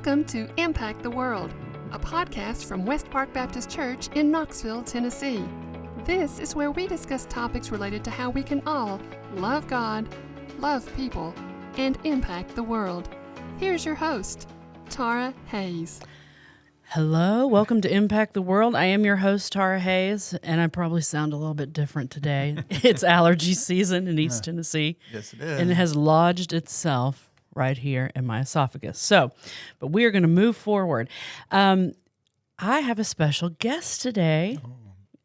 Welcome to Impact the World, a podcast from West Park Baptist Church in Knoxville, Tennessee. This is where we discuss topics related to how we can all love God, love people, and impact the world. Here's your host, Tara Hayes. Hello, welcome to Impact the World. I am your host, Tara Hayes, and I probably sound a little bit different today. It's allergy season in East Tennessee. Yes, it is. And it has lodged itself right here in my esophagus. But we are going to move forward. I have a special guest today.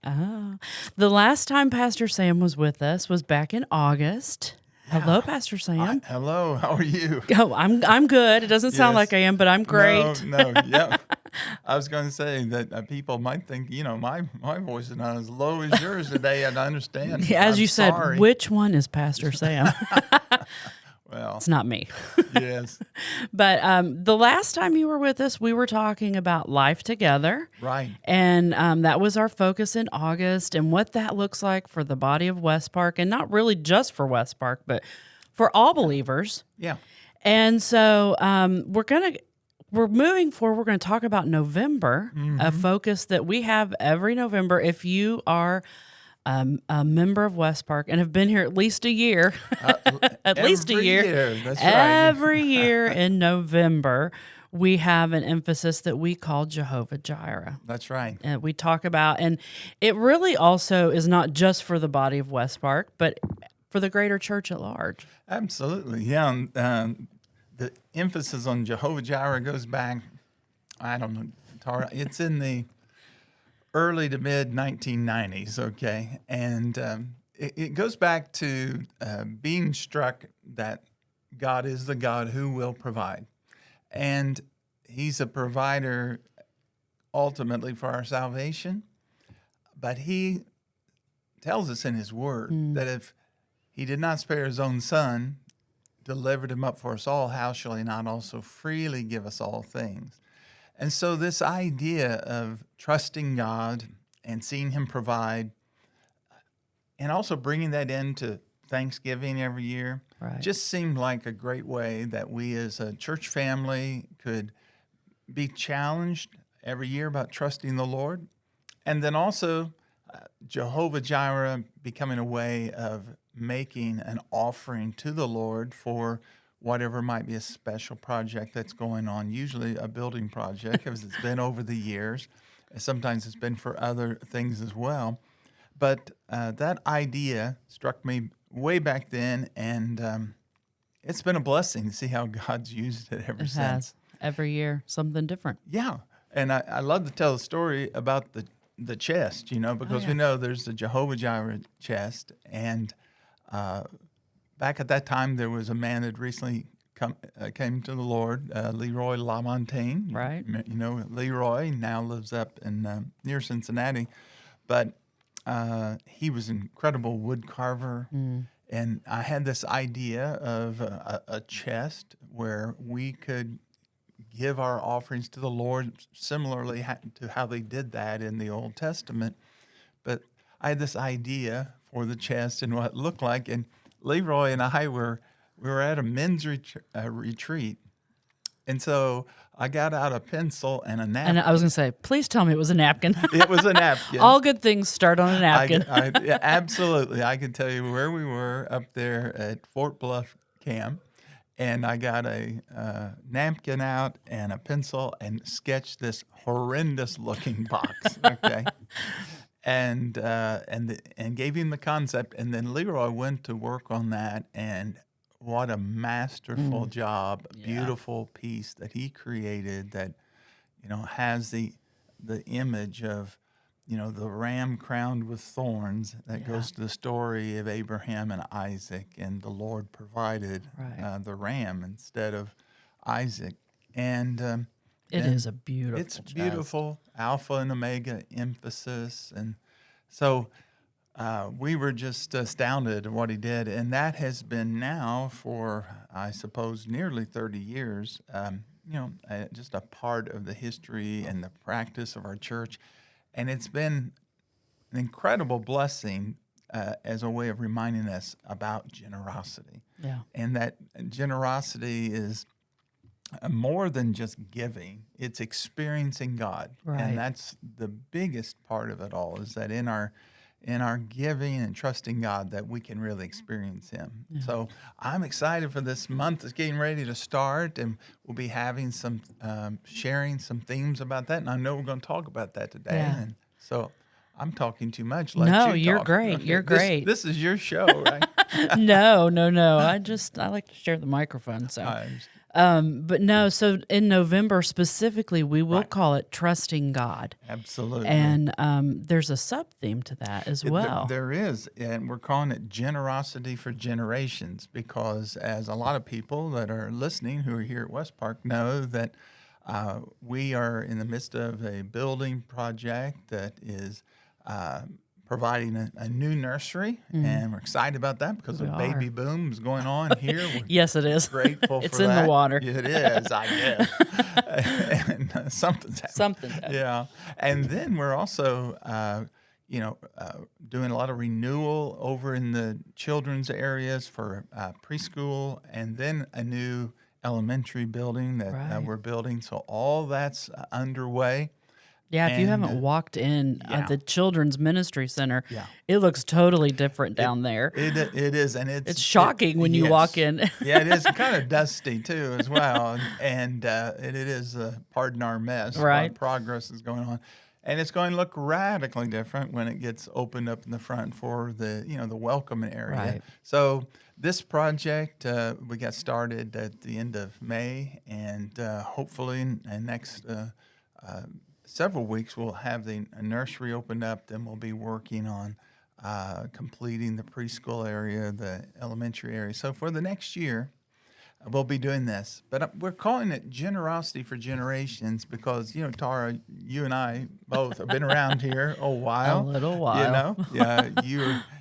The last time Pastor Sam was with us was back in August. Hello, Pastor Sam. Hello, how are you? Oh, I'm good. It doesn't sound like I am, but I'm great. No, yeah. I was going to say that people might think, my voice is not as low as yours today, and I understand. As you sorry. said, which one is Pastor Sam? Well, It's not me. yes, But the last time you were with us, we were talking about life together. right. And that was our focus in August and what that looks like for the body of West Park, and not really just for West Park, but for all believers. Yeah, And so we're moving forward. We're going to talk about November, a focus that we have every November. If you are a member of West Park and have been here at least a year, at least a year, That's right. every year in November, we have an emphasis that we call Jehovah-Jireh. That's right. And we talk about, and it really also is not just for the body of West Park, but for the greater church at large. Absolutely, yeah. The emphasis on Jehovah-Jireh goes back, I don't know, Tara, it's in the early to mid 1990s, okay? And it goes back to being struck that God is the God who will provide. And he's a provider ultimately for our salvation. But he tells us in his word that if he did not spare his own son, delivered him up for us all, how shall he not also freely give us all things? And so this idea of trusting God and seeing him provide, and also bringing that into Thanksgiving every year, just seemed like a great way that we as a church family could be challenged every year about trusting the Lord. And then also Jehovah-Jireh becoming a way of making an offering to the Lord for whatever might be a special project that's going on, usually a building project, as it's been over the years. Sometimes it's been for other things as well. But that idea struck me way back then, and it's been a blessing to see how God's used it ever since. Has. Every year, something different. Yeah, and I love to tell the story about the chest, because we know there's the Jehovah-Jireh chest, and back at that time, there was a man that recently came to the Lord, Leroy LaMontagne. Right. Leroy now lives up in near Cincinnati, but he was an incredible wood carver. And I had this idea of a chest where we could give our offerings to the Lord, similarly to how they did that in the Old Testament. But I had this idea for the chest and what it looked like, and Leroy and I were at a men's retreat, and so I got out a pencil and a napkin. And I was going to say, please tell me it was a napkin. It was a napkin. All good things start on a napkin. Yeah, absolutely. I can tell you where we were up there at Fort Bluff Camp, and I got a napkin out and a pencil and sketched this horrendous-looking box. Okay. And gave him the concept, and then Leroy went to work on that, and what a masterful job, beautiful piece that he created that, has the image of, the ram crowned with thorns that goes to the story of Abraham and Isaac, and the Lord provided the ram instead of Isaac. And it is a beautiful It's beautiful, Alpha and Omega emphasis. And so we were just astounded at what he did. And that has been now for, I suppose, nearly 30 years, just a part of the history and the practice of our church. And it's been an incredible blessing as a way of reminding us about generosity. Yeah. And that generosity is more than just giving. It's experiencing God. Right. And that's the biggest part of it all, is that in our giving and trusting God, that we can really experience Him. Yeah. So I'm excited for this month. It's getting ready to start, and we'll be having some sharing some themes about that. And I know we're going to talk about that today. Yeah. And so I'm talking too much. No, You you're talk. great. You're great. This is your show, right? No. I like to share the microphone. So, but no. So in November specifically, we will Right. call it Trusting God, Absolutely. and there's a sub theme to that as well. There is, and we're calling it Generosity for Generations, because as a lot of people that are listening who are here at West Park know that we are in the midst of a building project that is providing a new nursery, and we're excited about that because We the are. baby boom is going on here. We're Yes, it is. grateful It's for in that. the water. It is, I guess. And something's happening. Something's happening. Yeah. And then we're also, doing a lot of renewal over in the children's areas for preschool, and then a new elementary building that Right. we're building. So all that's underway. Yeah, if you And, haven't walked in yeah. at the Children's Ministry Center, Yeah. it looks totally different down there. It is, and It's shocking when you yes. walk in. Yeah, it is kind of dusty too, as well, and it is. Pardon our mess. A lot of Right. progress is going on, and it's going to look radically different when it gets opened up in the front for the welcome area. Right. So this project we got started at the end of May, and hopefully in the next several weeks we'll have the nursery opened up. Then we'll be working on completing the preschool area, the elementary area. So for the next year, we'll be doing this. But we're calling it Generosity for Generations because, Tara, you and I both have been around here a while. A little while. Yeah,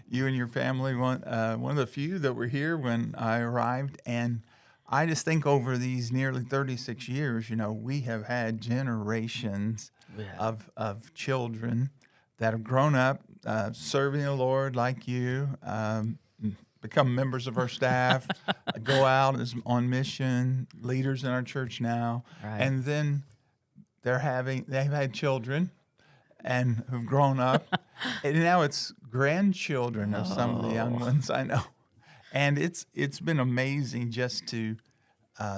you and your family, one of the few that were here when I arrived. And I just think over these nearly 36 years, we have had generations of children that have grown up serving the Lord like you, become members of our staff, go out on mission, leaders in our church now, Right. and then they've had children and who've grown up, and now it's grandchildren of some of the young ones I know, and it's been amazing just to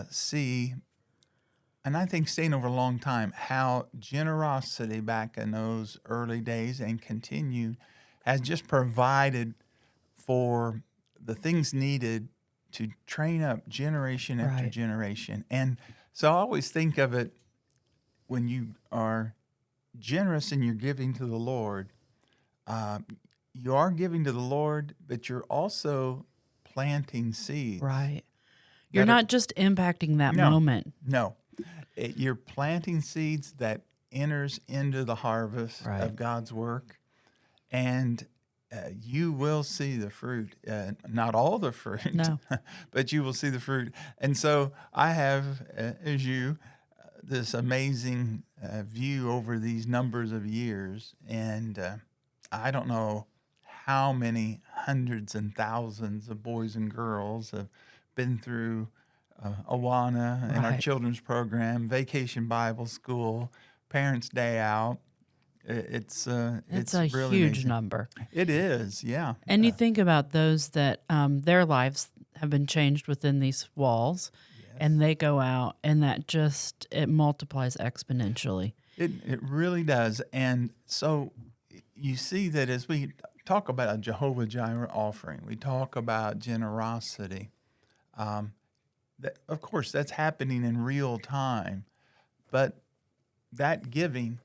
see. And I think staying over a long time, how generosity back in those early days and continued has just provided for the things needed to train up generation after Right. generation. And so I always think of it, when you are generous and you're giving to the Lord, you are giving to the Lord, but you're also planting seeds. Right. You're that are- not just impacting that No. moment. No, you're planting seeds that enters into the harvest Right. of God's work, and you will see the fruit. Not all the fruit, No. but you will see the fruit. And so I have, as you, this amazing view over these numbers of years, and I don't know how many hundreds and thousands of boys and girls have been through Awana and our Right. children's program, Vacation Bible School, Parents' Day Out. It's a really huge amazing. number. It is, yeah. And you think about those that their lives have been changed within these walls, and they go out, and that just, it multiplies exponentially. It really does. And so you see that as we talk about a Jehovah-Jireh offering, we talk about generosity. That, of course, that's happening in real time, but that giving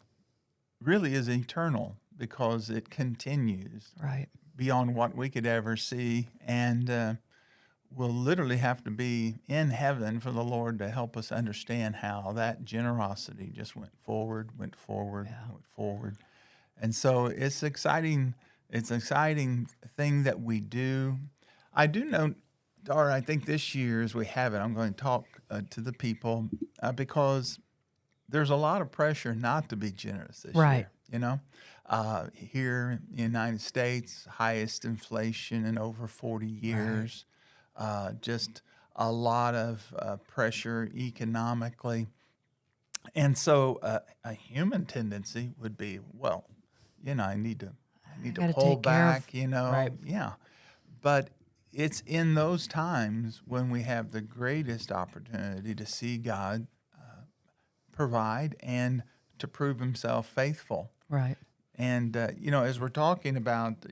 really is eternal because it continues Right. beyond what we could ever see, and we'll literally have to be in heaven for the Lord to help us understand how that generosity just went forward. And so it's exciting. It's an exciting thing that we do. I do know, Dara, I think this year as we have it, I'm going to talk to the people because there's a lot of pressure not to be generous this Right. year. Here in the United States, highest inflation in over 40 years. Just a lot of pressure economically. And so a human tendency would be, well, I need to gotta pull take care of- back, Right. Yeah. But it's in those times when we have the greatest opportunity to see God provide and to prove himself faithful. Right. And, as we're talking about,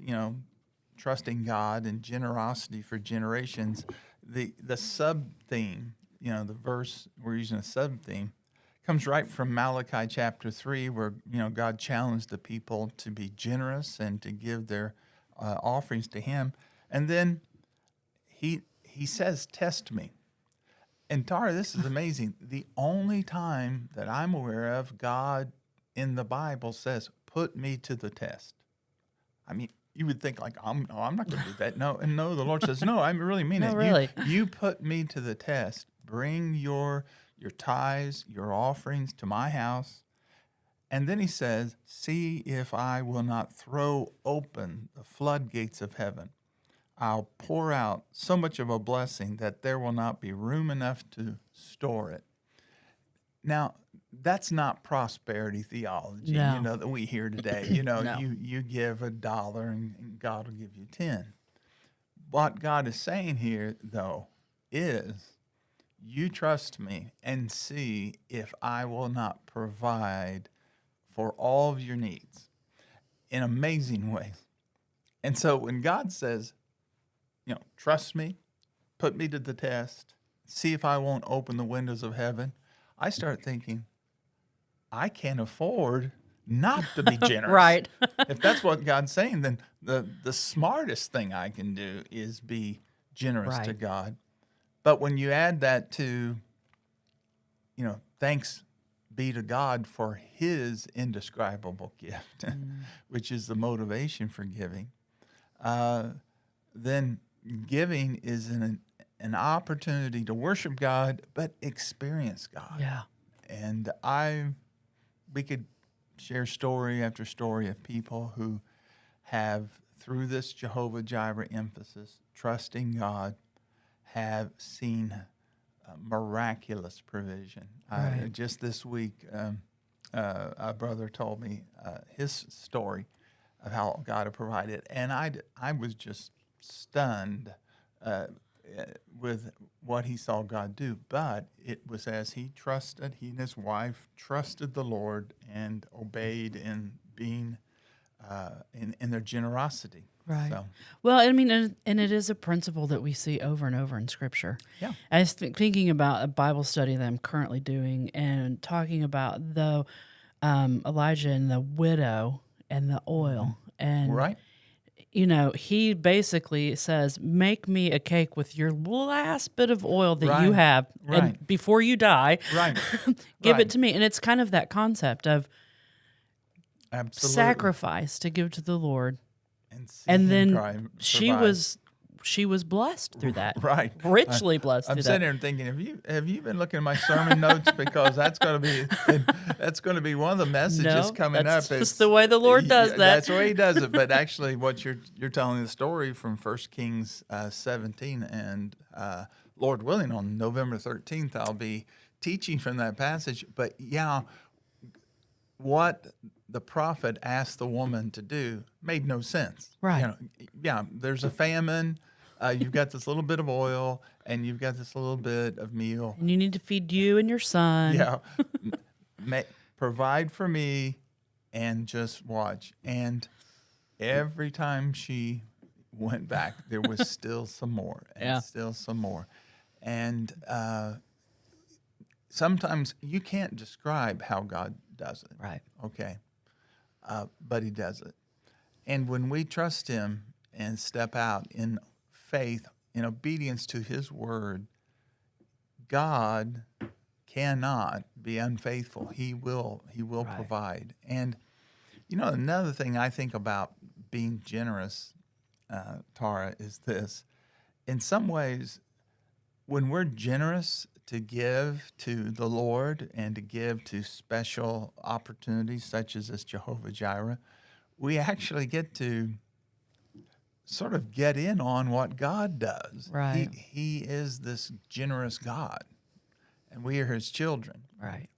trusting God and generosity for generations, the sub-theme, the verse we're using a sub-theme, comes right from Malachi chapter 3, where, God challenged the people to be generous and to give their offerings to him. And then he says, test me. And Tara, this is amazing. The only time that I'm aware of God in the Bible says, put me to the test. I mean, you would think like, I'm not going to do that. No, the Lord says, no, I really mean No, it. really. You put me to the test. Bring your tithes, your offerings to my house. And then he says, see if I will not throw open the floodgates of heaven. I'll pour out so much of a blessing that there will not be room enough to store it. Now, that's not prosperity theology, No. that we hear today. No. You give $1 and God will give you 10. What God is saying here, though, is you trust me and see if I will not provide for all of your needs in amazing ways. And so when God says, trust me, put me to the test, see if I won't open the windows of heaven, I start thinking, I can't afford not to be generous. Right. If that's what God's saying, then the smartest thing I can do is be generous to Right. God. But when you add that to, thanks be to God for his indescribable gift, which is the motivation for giving, then giving is an opportunity to worship God, but experience God. Yeah. And we could share story after story of people who have, through this Jehovah-Jireh emphasis, trusting God, have seen miraculous provision. Right. Just this week, a brother told me his story of how God had provided, and I was just stunned with what he saw God do. But it was as he and his wife trusted the Lord and obeyed in being in their generosity. Right. So, Well, I mean, and it is a principle that we see over and over in Scripture. yeah. I was thinking about a Bible study that I'm currently doing and talking about the Elijah and the widow and the oil. And, Right. He basically says, make me a cake with your last bit of oil that you Right. have. Right. And before you die, Right. give Right. it to me. And it's kind of that concept of Absolutely. sacrifice to give to the Lord. See And him then she provide. was blessed through that. Right. Richly blessed I'm through sitting that. there and thinking, have you been looking at my sermon notes, because that's going to be one of the messages No, coming that's up. just the way the Lord does that. That's the way he does it. But actually, what you're telling the story from 1 Kings 17, and Lord willing, on November 13th, I'll be teaching from that passage. But yeah, what the prophet asked the woman to do made no sense. Right. Yeah, there's a famine. You've got this little bit of oil, and you've got this little bit of meal. And you need to feed you and your son. Yeah, provide for me, and just watch. And every time she went back, there was still some more, and Yeah. still some more. And sometimes you can't describe how God does it. Right. Okay. But he does it. And when we trust him and step out in faith, in obedience to his word, God cannot be unfaithful. He will Right. provide. And, another thing I think about being generous, Tara, is this. In some ways, when we're generous to give to the Lord and to give to special opportunities such as this Jehovah-Jireh, we actually get to sort of get in on what God does. Right. He is this generous God, and we are his children. Right.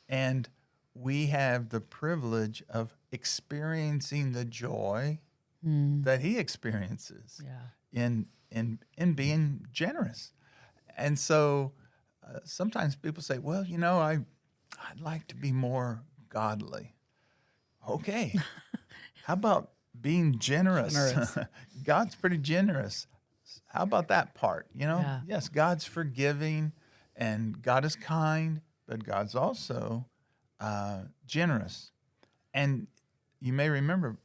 And we have the privilege of experiencing the joy that he experiences Yeah. in being generous. And so sometimes people say, well, I'd like to be more godly. Okay. How about being generous? Generous. God's pretty generous. How about that part? Yeah. Yes, God's forgiving and God is kind, but God's also generous. And you may remember,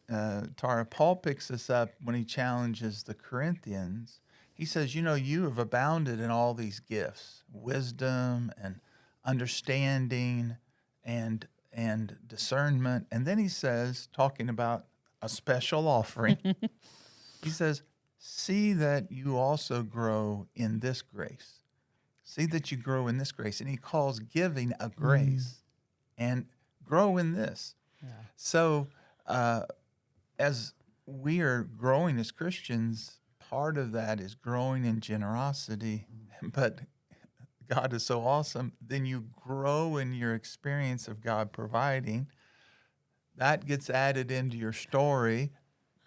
Tara, Paul picks this up when he challenges the Corinthians. He says, you have abounded in all these gifts, wisdom and understanding and discernment. And then he says, talking about a special offering, he says, see that you also grow in this grace. See that you grow in this grace. And he calls giving a grace. And grow in this. Yeah. So as we are growing as Christians, part of that is growing in generosity. But God is so awesome. Then you grow in your experience of God providing. That gets added into your story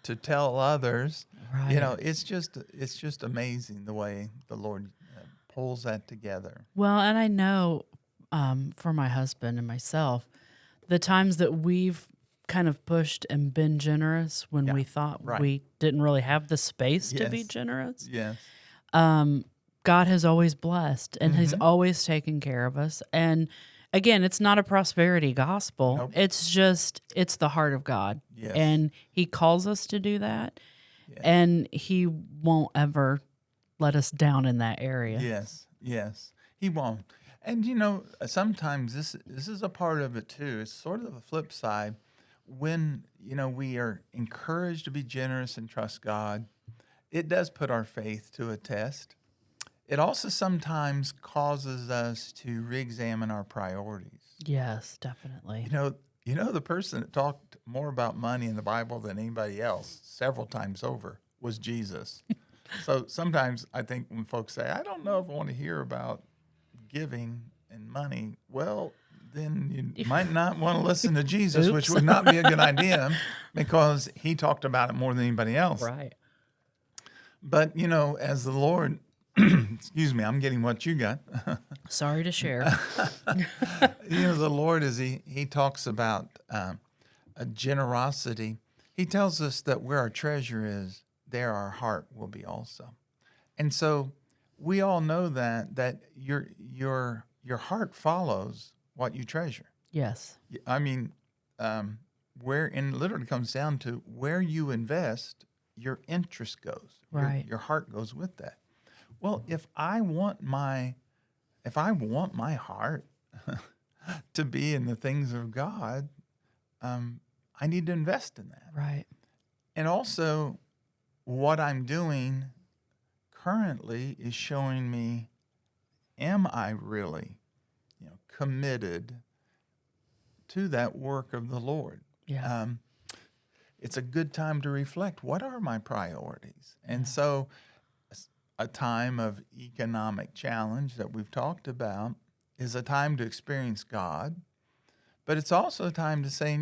to tell others. Right. It's just amazing the way the Lord pulls that together. Well, and I know for my husband and myself, the times that we've kind of pushed and been generous when we thought we didn't really have the space to be generous. Yes. God has always blessed and he's always taken care of us. And again, it's not a prosperity gospel. Nope. It's the heart of God. Yes. And he calls us to do that. Yes. And he won't ever let us down in that area. Yes. He won't. And sometimes this is a part of it too. It's sort of the flip side. When we are encouraged to be generous and trust God, it does put our faith to a test. It also sometimes causes us to re-examine our priorities. Yes, definitely. The person that talked more about money in the Bible than anybody else several times over was Jesus. So sometimes I think when folks say, I don't know if I want to hear about giving and money, well, then you might not want to listen to Jesus, which would not be a good idea because he talked about it more than anybody else. Right. But, as the Lord, excuse me, I'm getting what you got. Sorry to share. The Lord, as he talks about a generosity, he tells us that where our treasure is, there our heart will be also. And so we all know that your heart follows what you treasure. Yes. I mean, and literally comes down to where you invest, your interest goes. Right. Your heart goes with that. Well, if I want my heart to be in the things of God, I need to invest in that. Right. And also, what I'm doing currently is showing me, am I really, committed to that work of the Lord? Yeah. It's a good time to reflect. What are my priorities? And so a time of economic challenge that we've talked about is a time to experience God, but it's also a time to say,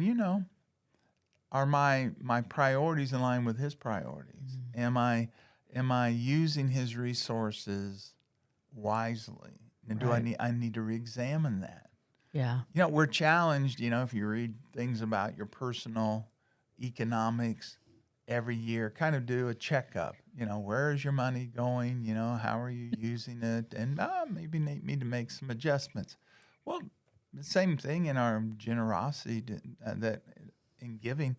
are my priorities in line with his priorities? Mm-hmm. Am I using his resources wisely? And do I need to re-examine that? Yeah. We're challenged, if you read things about your personal economics every year, kind of do a checkup. Where is your money going? How are you using it? And maybe need to make some adjustments. Well, the same thing in our generosity that in giving.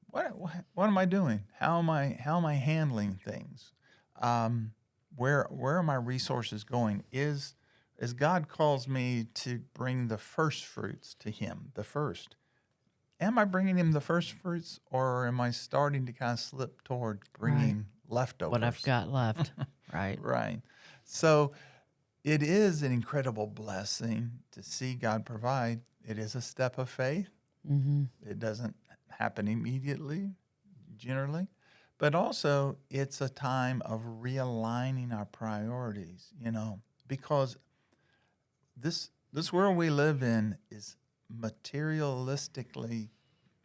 What am I doing? How am I handling things? Where are my resources going? As God calls me to bring the first fruits to him, the first. Am I bringing him the first fruits, or am I starting to kind of slip toward bringing leftovers? What I've got left. Right. Right. So it is an incredible blessing to see God provide. It is a step of faith. Mm-hmm. It doesn't happen immediately, generally, But also, it's a time of realigning our priorities, because this world we live in is materialistically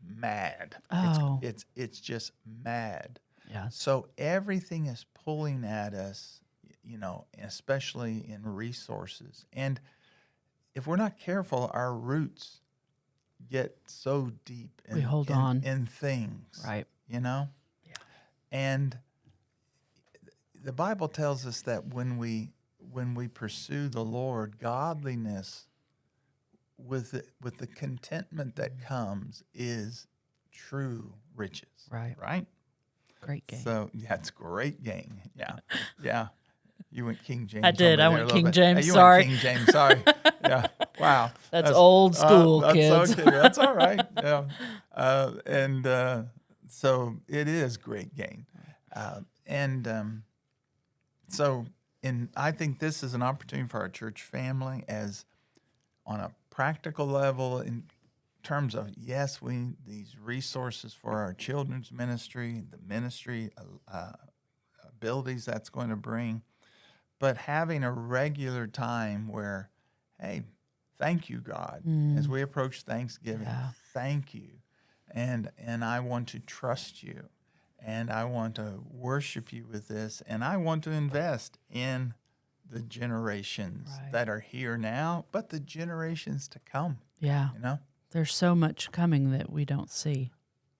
mad. Oh. It's just mad. Yeah. So everything is pulling at us, especially in resources. And if we're not careful, our roots get so deep We hold on. in things. Right. Yeah. And the Bible tells us that when we pursue the Lord, godliness with the contentment that comes is true riches. Right. Right? Great game. So it's great game. Yeah. Yeah. You went King James. I did. I over there went a little King bit. James. You Sorry. Went King James. Sorry. Yeah. Wow. That's old school, that's kids. Okay. That's all right. Yeah. So it is great game. I think this is an opportunity for our church family, as on a practical level, in terms of, yes, we need these resources for our children's ministry, the ministry abilities that's going to bring, but having a regular time where, hey, thank you, God, as we approach Thanksgiving. Yeah. Thank you, and I want to trust you, and I want to worship you with this, and I want to invest in the generations that are here now, but the generations to come. Yeah. There's so much coming that we don't see.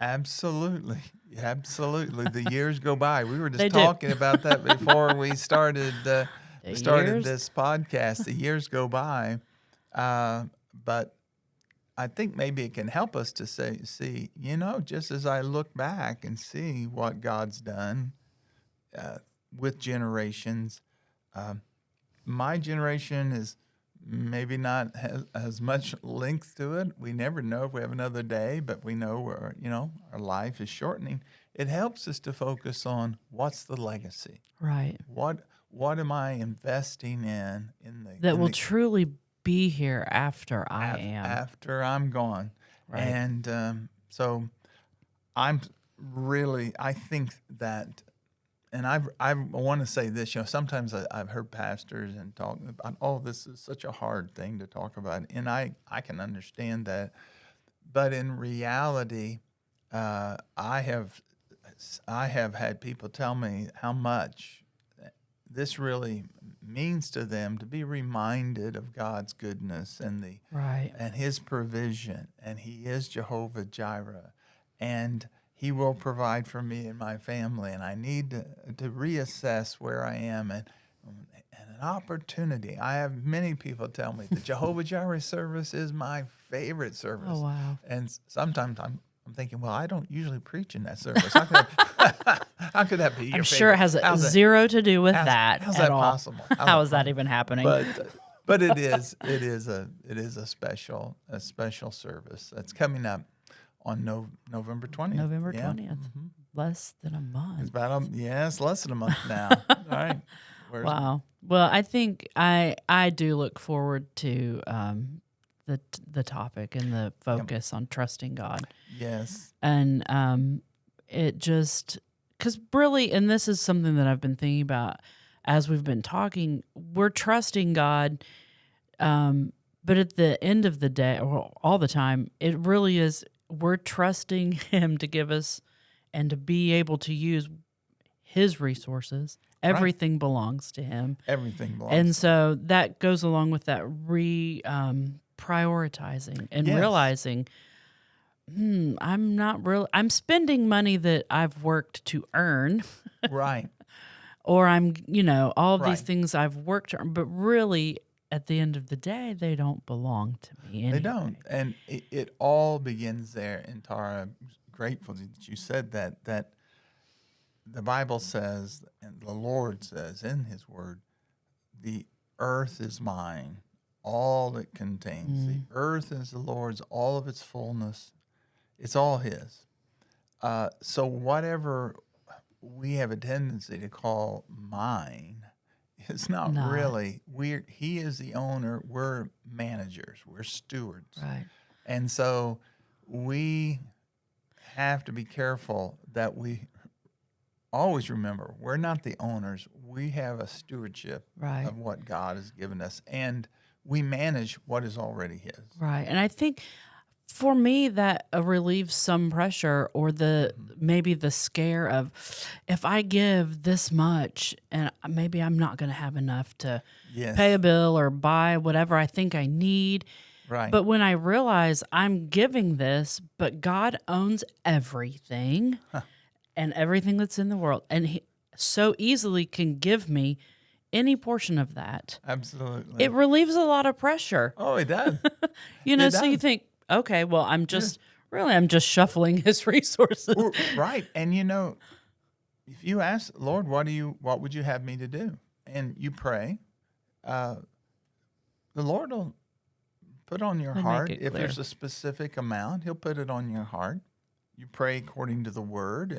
Absolutely. Absolutely. The years go by. We were They just do. talking about that before we started years? this podcast. The years go by. But I think maybe it can help us to see, just as I look back and see what God's done with generations, my generation is maybe not as much length to it. We never know if we have another day, but we know our life is shortening. It helps us to focus on what's the legacy. Right. What am I investing in that will truly be here after I am. After I'm gone. Right. And so I think that, and I want to say this, sometimes I've heard pastors and talk about, this is such a hard thing to talk about. And I can understand that. But in reality, I have had people tell me how much this really means to them to be reminded of God's goodness and and His provision. And He is Jehovah-Jireh. And He will provide for me and my family, and I need to reassess where I am, and an opportunity. I have many people tell me the Jehovah-Jireh service is my favorite service. Oh, wow. And sometimes I'm thinking, well, I don't usually preach in that service. How could that be your I'm favorite? sure it has zero to do with that How's at that all. possible? How is that even happening? But it is a special service that's coming up on November 20th. November 20th. Mm-hmm. Less than a month. It's about it's less than a month now. All right. Wow. Well, I think I do look forward to the topic and the focus on trusting God. Yes. And it just, because really, and this is something that I've been thinking about as we've been talking, we're trusting God, but at the end of the day, or all the time, it really is, we're trusting Him to give us and to be able to use His resources. Everything belongs to Him. Everything belongs. And so that goes along with that prioritizing and realizing, I'm spending money that I've worked to earn. Right. Or I'm, all of these things I've worked to earn, but really at the end of the day, they don't belong to me anyway. They don't. And it all begins there. And Tara, I'm grateful that you said that the Bible says, and the Lord says in His Word, the earth is mine, all it contains. The earth is the Lord's, all of its fullness. It's all His. So whatever we have a tendency to call mine, it's not really. He is the owner. We're managers. We're stewards. Right. And so we have to be careful that we always remember, we're not the owners. We have a stewardship Right. of what God has given us, and we manage what is already His. Right. And I think for me that relieves some pressure or maybe the scare of if I give this much and maybe I'm not going to have enough to Yes. pay a bill or buy whatever I think I need. Right. But when I realize I'm giving this, but God owns everything and everything that's in the world, and He so easily can give me any portion of that. Absolutely. It relieves a lot of pressure. Oh, it does. You know, It so you does. think, okay, well, I'm just shuffling His resources. Well, right. And if you ask, Lord, what would you have me to do? And you pray, the Lord will put on your He'll make heart. it If clear. there's a specific amount, He'll put it on your heart. You pray according to the word,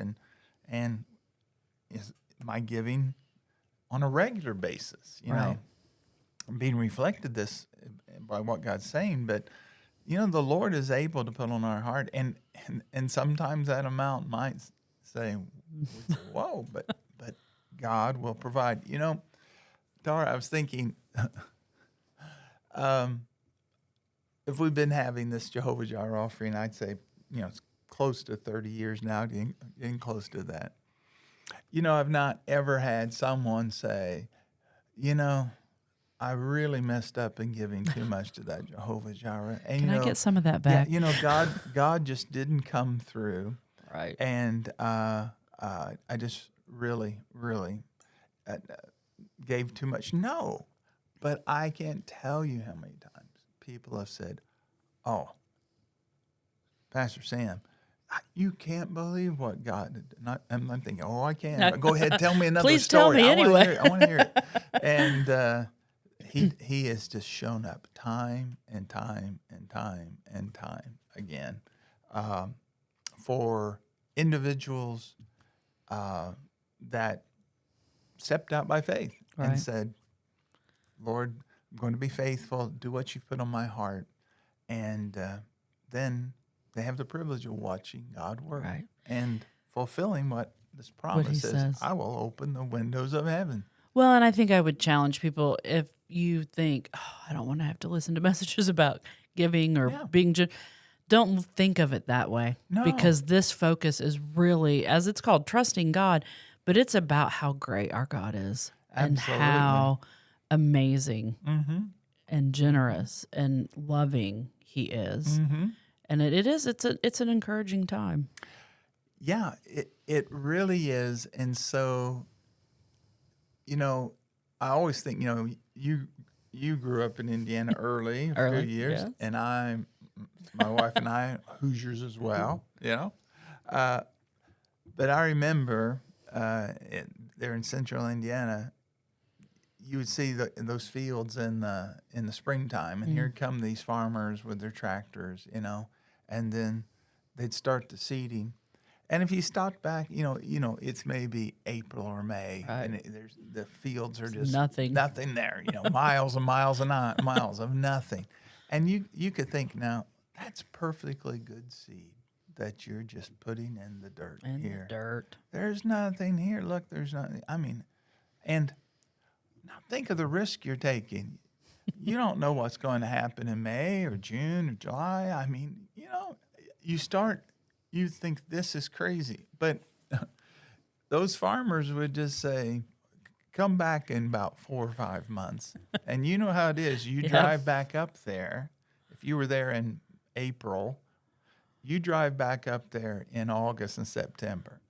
and is my giving on a regular basis, Right. being reflected this by what God's saying, but the Lord is able to put on our heart, and sometimes that amount might say, whoa, but God will provide. Tara, I was thinking, if we've been having this Jehovah-Jireh offering, I'd say, it's close to 30 years now, getting close to that. I've not ever had someone say, I really messed up in giving too much to that Jehovah-Jireh. And, Can I get some of that back? Yeah, God just didn't come through. Right. And I just really, really gave too much. No, but I can't tell you how many times people have said, oh, Pastor Sam, you can't believe what God did. I'm thinking, I can. Go ahead, tell me another Please story. tell me anyway. I want to hear it. And he has just shown up time and time and time and time again for individuals that stepped out by faith Right. and said, Lord, I'm going to be faithful, do what you've put on my heart. And then they have the privilege of watching God work Right. and fulfilling what this promise is. says. I will open the windows of heaven. Well, and I think I would challenge people if you think, I don't want to have to listen to messages about giving or being don't think of it that way. No. Because this focus is really, as it's called, trusting God, but it's about how great our God is and Absolutely. how amazing Mm-hmm. and generous and loving He is. Mm-hmm. And it's an encouraging time. Yeah, it really is. And so, I always think, you grew up in Indiana early, a few years, yes. and my wife and I, Hoosiers as well, But I remember there in central Indiana, you would see those fields in the springtime, and here come these farmers with their tractors, and then they'd start the seeding. And if you stopped back, it's maybe April or May, Right. and the fields are just nothing there, miles and miles and miles of nothing. And you could think, now, that's perfectly good seed that you're just putting in the dirt here. There's nothing here. Look, there's nothing. And now think of the risk you're taking. You don't know what's going to happen in May or June or July. You think this is crazy. But those farmers would just say, come back in about 4 or 5 months. And you know how it is. You drive back up there. If you were there in April, you drive back up there in August and September.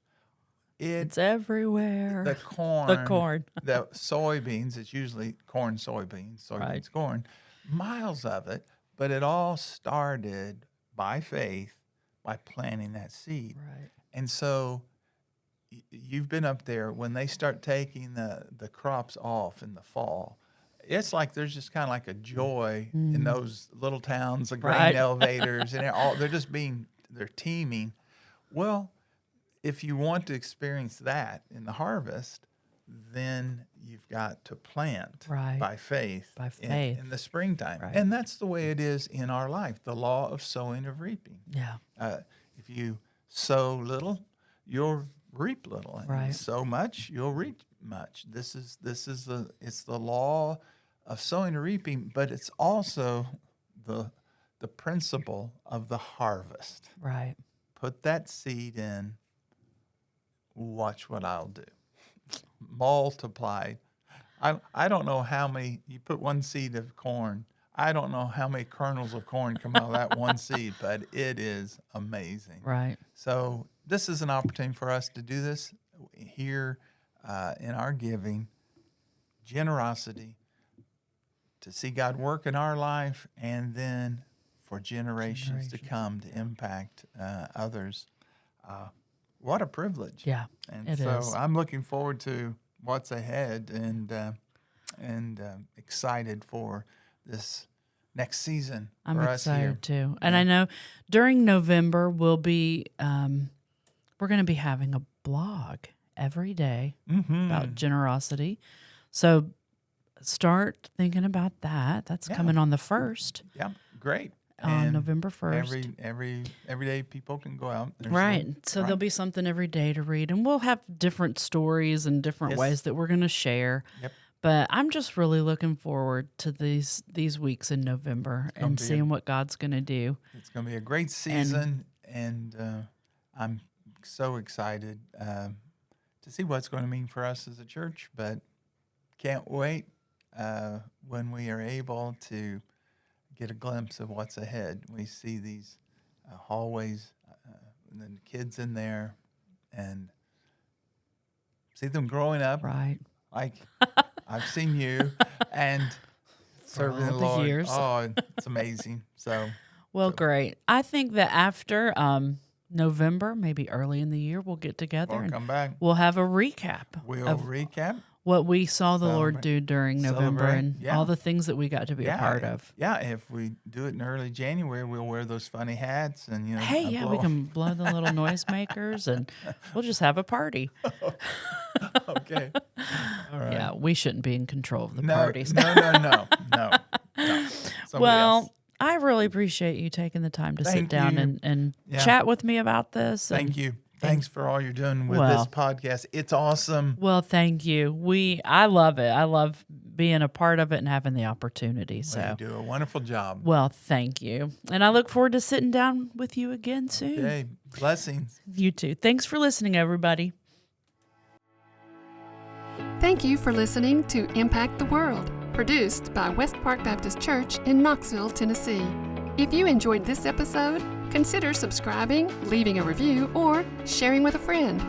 It's everywhere. The corn. The soybeans, it's usually corn, soybeans, Right. corn. Miles of it, but it all started by faith, by planting that seed. Right. And so you've been up there when they start taking the crops off in the fall. It's like there's just kind of like a joy in those little towns, the grain Right. elevators, and they're teeming. Well, if you want to experience that in the harvest, then you've got to plant Right. by faith, in the springtime. Right. And that's the way it is in our life, the law of sowing and reaping. Yeah. If you sow little, you'll reap little. And Right. sow much, you'll reap much. It's the law of sowing and reaping, but it's also the principle of the harvest. Right. Put that seed in, watch what I'll do. Multiply. I don't know how many, you put one seed of corn, I don't know how many kernels of corn come out of that one seed, but it is amazing. Right. So this is an opportunity for us to do this here in our giving, generosity, to see God work in our life, and then for generations to come to impact others. What a privilege. Yeah, And it so is. I'm looking forward to what's ahead and excited for this next season I'm for us here. excited too. And I know during November we'll be we're going to be having a blog every day about generosity. So start thinking about that. That's coming on the 1st. Yeah, great. On And November 1st. Every day people can go out. There's Right. little- So there'll be something every day to read, and we'll have different stories and different Yes. ways that we're going to share. Yep. But I'm just really looking forward to these weeks in November gonna and be seeing what God's going to do. It's going to be a great season, and I'm so excited to see what's going to mean for us as a church, but can't wait when we are able to get a glimpse of what's ahead. We see these hallways and then the kids in there and see them growing up. Right. Like I've seen you and serving the all the Lord. years. Oh, it's amazing. So Well, great. I think that after November, maybe early in the year, we'll get together we'll and come back. we'll have a recap We'll of recap. what we saw the Lord Celebrate. do during November Celebrate. and Yeah. all the things that we got to be a part of. Yeah, if we do it in early January, we'll wear those funny hats and Hey, yeah, we can blow the little noisemakers and we'll just have a party. Okay. All right. Yeah, we shouldn't be in control of the No, parties. no. Somebody Well, else. I really appreciate you taking the time to sit Thank down you. and Yeah. chat with me about this. and- Thank you. Thanks for all you're doing with Well- this podcast. It's awesome. Well, thank you. I love it. I love being a part of it and having the opportunity. So, You do a wonderful job. well, thank you. And I look forward to sitting down with you again soon. Okay. Blessings. You too. Thanks for listening, everybody. Thank you for listening to Impact the World, produced by West Park Baptist Church in Knoxville, Tennessee. If you enjoyed this episode, consider subscribing, leaving a review, or sharing with a friend.